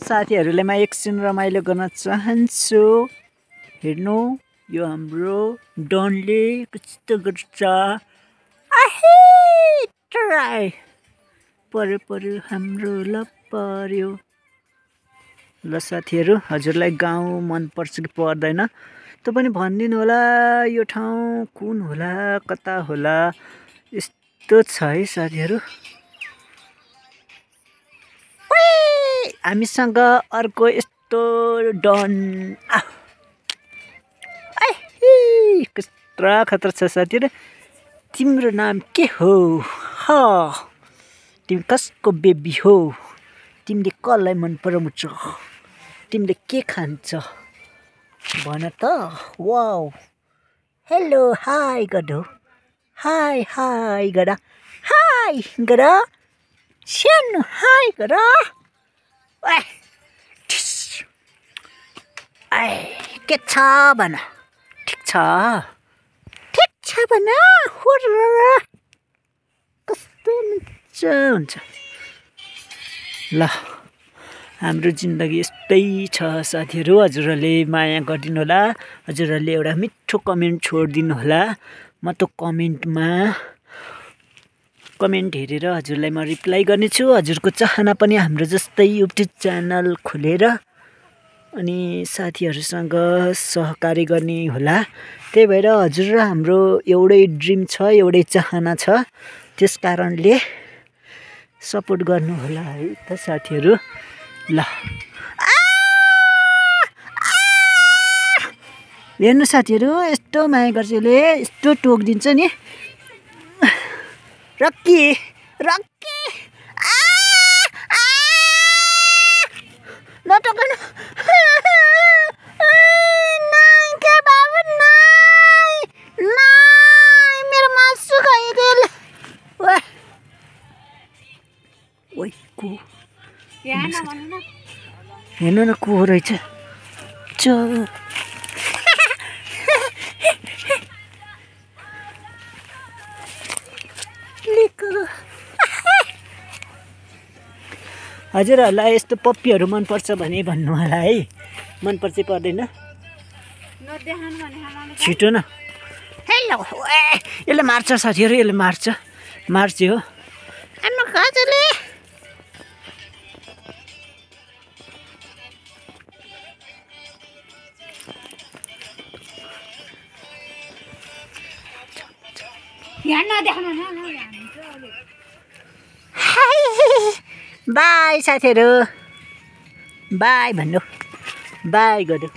साथीहरूले म एकछिन रमाइलो गर्न चाहन्छु। हेर्नु यो हाम्रो डनले कस्तो गर्छ। आहे ट्राई पर्यो हाम्रो ल पर्यो। ल साथीहरू हजुरलाई गाउँ मनपर्छ कि पर्दैन त्यो पनि भनिदिनु होला। यो ठाउँ कुन होला कता होला यस्तो छ है साथीहरू। हामीसँग अर्को यस्तो डन कस्तो खतरा छ साथीहरू। तिम्रो नाम के हो? तिमी कसको बेबी हो? तिमीले कसलाई मन पराउँछ? तिमीले के खान्छ भन त। वाउ हेलो हाई गड हाई गड सानो हाई गड। के छ भन? ठिक छ भन। कस्तो मजा हुन्छ। ल हाम्रो जिन्दगी यस्तै छ साथीहरू। हजुरहरूले माया गरिदिनु होला। हजुरहरूले एउटा मिठो कमेन्ट छोडिदिनु होला। म त्यो कमेन्ट हेरेर हजुरलाई म रिप्लाई गर्नेछु। हजुरको चाहना पनि हाम्रो जस्तै युट्युब च्यानल खोलेर अनि साथीहरूसँग सहकारी गर्ने होला। त्यही भएर हजुर र हाम्रो एउटै ड्रिम छ, एउटै चाहना छ। त्यस कारणले सपोर्ट गर्नु होला है त साथीहरू। ल हेर्नु साथीहरू यस्तो माया गर्छ यसले, यस्तो टोकिदिन्छ नि। रक्की नटोक्नु मेरो मासु खाइदियो। हेर्नु न को रहेछ। हजुरहरूलाई यस्तो पप्पीहरू मनपर्छ भने भन्नु होला है। मनपर्छ पर्दैन छिटो न। हेलो यसले मार्छ साथीहरू, यसले मार्छ हो हाम्रो काजुले। बाई साथीहरू बाई भन्नु। बाई गर्नु।